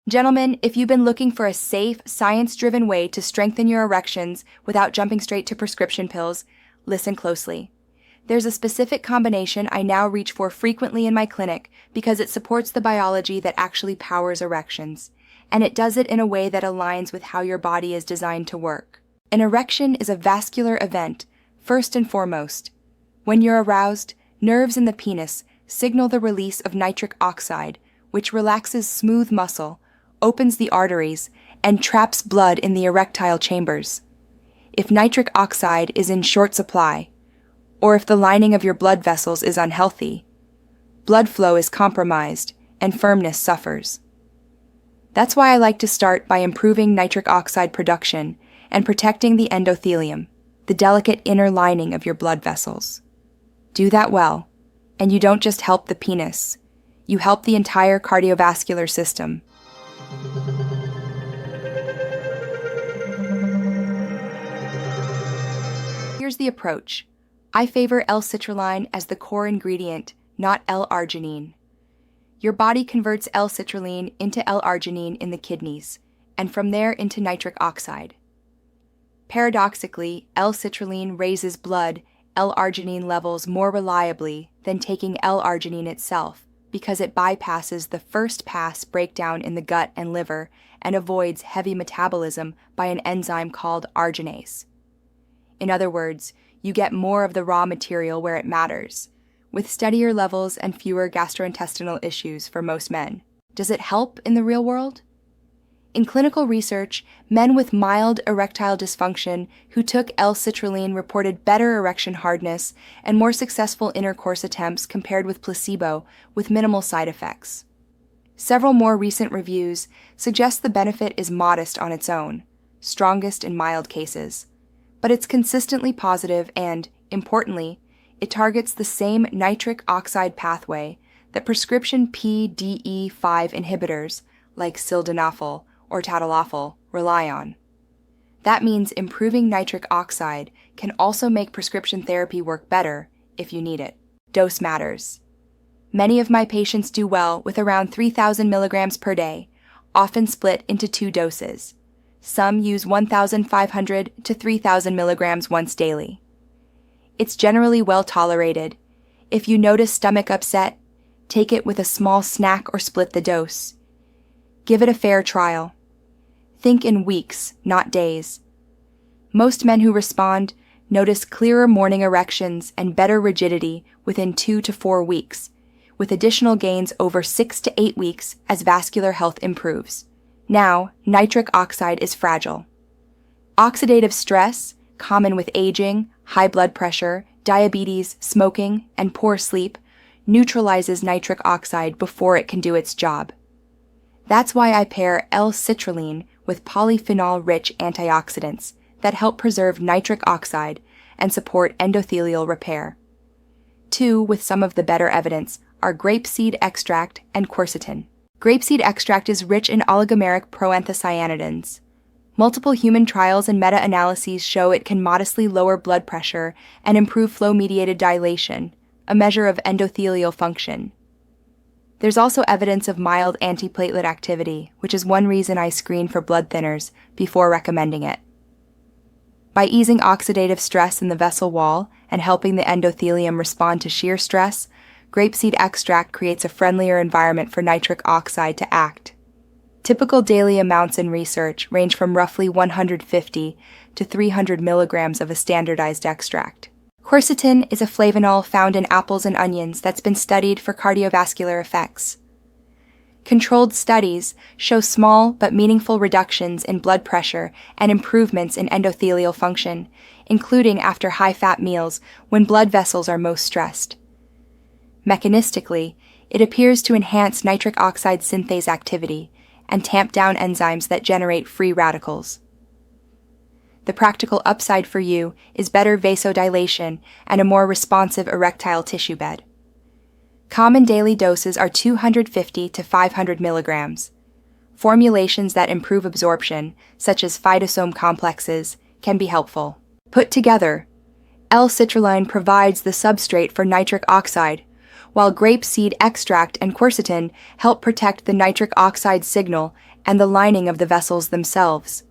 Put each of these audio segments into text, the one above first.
Gentlemen, if you've been looking for a safe, science-driven way to strengthen your erections without jumping straight to prescription pills, listen closely. There's a specific combination I now reach for frequently in my clinic because it supports the biology that actually powers erections, and it does it in a way that aligns with how your body is designed to work. An erection is a vascular event, first and foremost. When you're aroused, nerves in the penis signal the release of nitric oxide, which relaxes smooth muscle, opens the arteries, and traps blood in the erectile chambers. If nitric oxide is in short supply, or if the lining of your blood vessels is unhealthy, blood flow is compromised and firmness suffers. That's why I like to start by improving nitric oxide production and protecting the endothelium, the delicate inner lining of your blood vessels. Do that well, and you don't just help the penis, you help the entire cardiovascular system. Here's the approach. I favor L-citrulline as the core ingredient, not L-arginine. Your body converts L-citrulline into L-arginine in the kidneys, and from there into nitric oxide. Paradoxically, L-citrulline raises blood L-arginine levels more reliably than taking L-arginine itself because it bypasses the first pass breakdown in the gut and liver and avoids heavy metabolism by an enzyme called arginase. In other words, you get more of the raw material where it matters, with steadier levels and fewer gastrointestinal issues for most men. Does it help in the real world? In clinical research, men with mild erectile dysfunction who took L-citrulline reported better erection hardness and more successful intercourse attempts compared with placebo with minimal side effects. Several more recent reviews suggest the benefit is modest on its own, strongest in mild cases, but it's consistently positive and, importantly, it targets the same nitric oxide pathway that prescription PDE5 inhibitors like sildenafil or tadalafil rely on. That means improving nitric oxide can also make prescription therapy work better if you need it. Dose matters. Many of my patients do well with around 3,000 milligrams per day, often split into 2 doses. Some use 1,500 to 3,000 milligrams once daily. It's generally well tolerated. If you notice stomach upset, take it with a small snack or split the dose. Give it a fair trial. Think in weeks, not days. Most men who respond notice clearer morning erections and better rigidity within 2 to 4 weeks, with additional gains over 6 to 8 weeks as vascular health improves. Now, nitric oxide is fragile. Oxidative stress, common with aging, high blood pressure, diabetes, smoking, and poor sleep, neutralizes nitric oxide before it can do its job. That's why I pair L-citrulline with polyphenol-rich antioxidants that help preserve nitric oxide and support endothelial repair. 2 with some of the better evidence are grapeseed extract and quercetin. Grapeseed extract is rich in oligomeric proanthocyanidins. Multiple human trials and meta-analyses show it can modestly lower blood pressure and improve flow-mediated dilation, a measure of endothelial function. There's also evidence of mild antiplatelet activity, which is one reason I screen for blood thinners before recommending it. By easing oxidative stress in the vessel wall and helping the endothelium respond to shear stress, grapeseed extract creates a friendlier environment for nitric oxide to act. Typical daily amounts in research range from roughly 150 to 300 milligrams of a standardized extract. Quercetin is a flavanol found in apples and onions that's been studied for cardiovascular effects. Controlled studies show small but meaningful reductions in blood pressure and improvements in endothelial function, including after high-fat meals when blood vessels are most stressed. Mechanistically, it appears to enhance nitric oxide synthase activity and tamp down enzymes that generate free radicals. The practical upside for you is better vasodilation and a more responsive erectile tissue bed. Common daily doses are 250 to 500 milligrams. Formulations that improve absorption, such as phytosome complexes, can be helpful. Put together, L-citrulline provides the substrate for nitric oxide, while grapeseed extract and quercetin help protect the nitric oxide signal and the lining of the vessels themselves.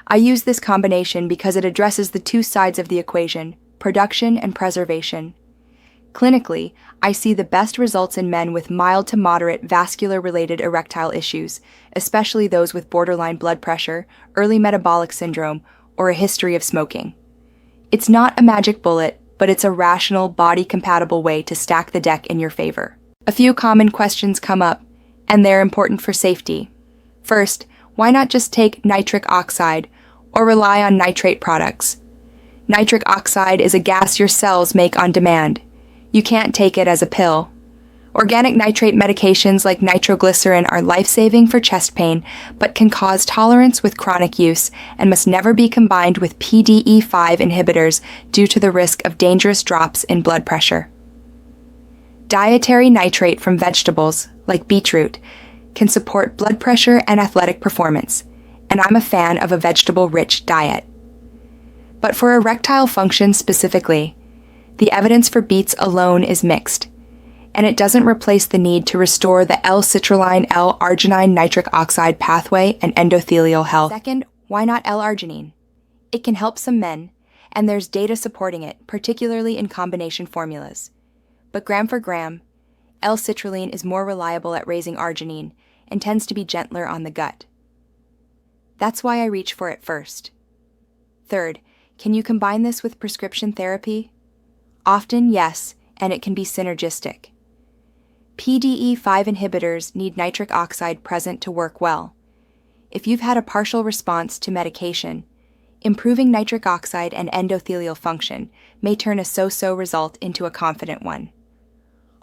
I use this combination because it addresses the two sides of the equation, production and preservation. Clinically, I see the best results in men with mild to moderate vascular-related erectile issues, especially those with borderline blood pressure, early metabolic syndrome, or a history of smoking. It's not a magic bullet, but it's a rational, body-compatible way to stack the deck in your favor. A few common questions come up, and they're important for safety. First, why not just take nitric oxide or rely on nitrate products? Nitric oxide is a gas your cells make on demand. You can't take it as a pill. Organic nitrate medications like nitroglycerin are life-saving for chest pain, but can cause tolerance with chronic use and must never be combined with PDE5 inhibitors due to the risk of dangerous drops in blood pressure. Dietary nitrate from vegetables, like beetroot, can support blood pressure and athletic performance, and I'm a fan of a vegetable-rich diet. But for erectile function specifically, the evidence for beets alone is mixed, and it doesn't replace the need to restore the L-citrulline L-arginine nitric oxide pathway and endothelial health. Second, why not L-arginine? It can help some men, and there's data supporting it, particularly in combination formulas. But gram for gram, L-citrulline is more reliable at raising arginine and tends to be gentler on the gut. That's why I reach for it first. Third, can you combine this with prescription therapy? Often, yes, and it can be synergistic. PDE5 inhibitors need nitric oxide present to work well. If you've had a partial response to medication, improving nitric oxide and endothelial function may turn a so-so result into a confident one.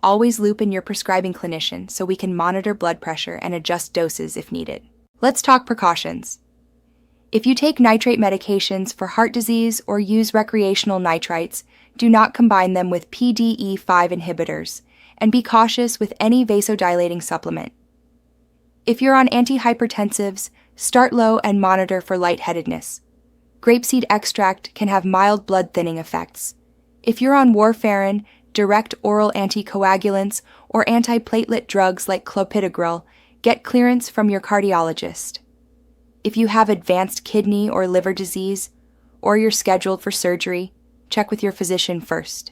Always loop in your prescribing clinician so we can monitor blood pressure and adjust doses if needed. Let's talk precautions. If you take nitrate medications for heart disease or use recreational nitrites, do not combine them with PDE5 inhibitors, and be cautious with any vasodilating supplement. If you're on antihypertensives, start low and monitor for lightheadedness. Grapeseed extract can have mild blood thinning effects. If you're on warfarin, direct oral anticoagulants, or antiplatelet drugs like clopidogrel, get clearance from your cardiologist. If you have advanced kidney or liver disease, or you're scheduled for surgery, check with your physician first.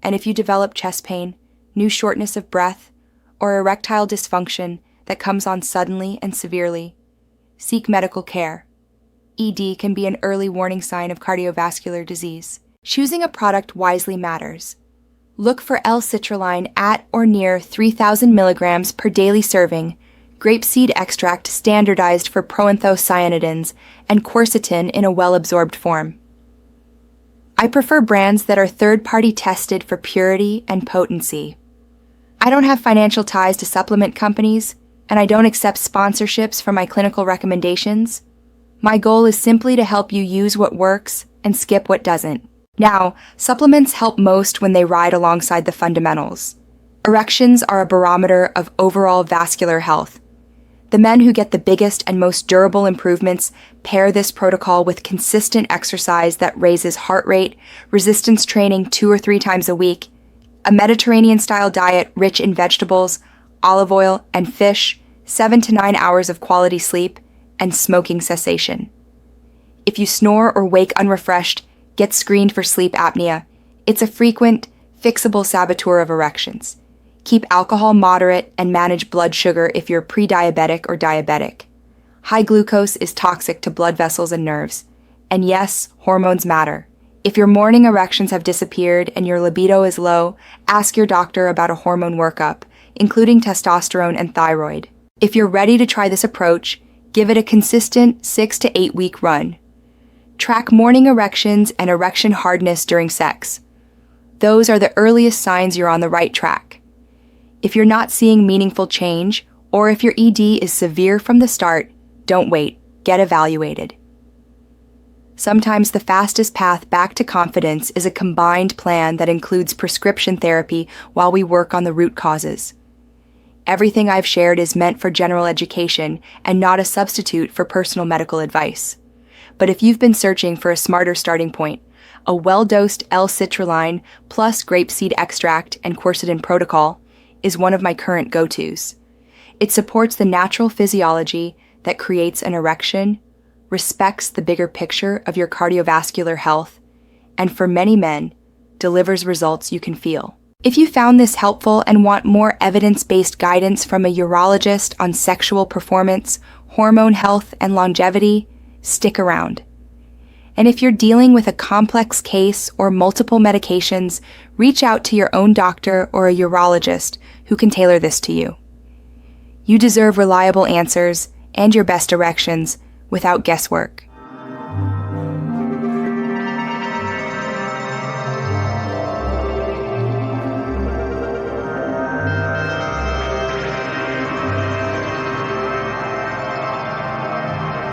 And if you develop chest pain, new shortness of breath, or erectile dysfunction that comes on suddenly and severely, seek medical care. ED can be an early warning sign of cardiovascular disease. Choosing a product wisely matters. Look for L-citrulline at or near 3,000 milligrams per daily serving, grapeseed extract standardized for proanthocyanidins, and quercetin in a well-absorbed form. I prefer brands that are third-party tested for purity and potency. I don't have financial ties to supplement companies, and I don't accept sponsorships for my clinical recommendations. My goal is simply to help you use what works and skip what doesn't. Now, supplements help most when they ride alongside the fundamentals. Erections are a barometer of overall vascular health. The men who get the biggest and most durable improvements pair this protocol with consistent exercise that raises heart rate, resistance training 2 or 3 times a week, a Mediterranean-style diet rich in vegetables, olive oil, and fish, 7 to 9 hours of quality sleep, and smoking cessation. If you snore or wake unrefreshed, get screened for sleep apnea. It's a frequent, fixable saboteur of erections. Keep alcohol moderate and manage blood sugar if you're pre-diabetic or diabetic. High glucose is toxic to blood vessels and nerves. And yes, hormones matter. If your morning erections have disappeared and your libido is low, ask your doctor about a hormone workup, including testosterone and thyroid. If you're ready to try this approach, give it a consistent 6 to 8 week run. Track morning erections and erection hardness during sex. Those are the earliest signs you're on the right track. If you're not seeing meaningful change, or if your ED is severe from the start, don't wait, get evaluated. Sometimes the fastest path back to confidence is a combined plan that includes prescription therapy while we work on the root causes. Everything I've shared is meant for general education and not a substitute for personal medical advice. But if you've been searching for a smarter starting point, a well-dosed L-citrulline plus grapeseed extract and quercetin protocol is one of my current go-tos. It supports the natural physiology that creates an erection, respects the bigger picture of your cardiovascular health, and for many men, delivers results you can feel. If you found this helpful and want more evidence-based guidance from a urologist on sexual performance, hormone health, and longevity, stick around. And if you're dealing with a complex case or multiple medications, reach out to your own doctor or a urologist who can tailor this to you. You deserve reliable answers and your best erections without guesswork.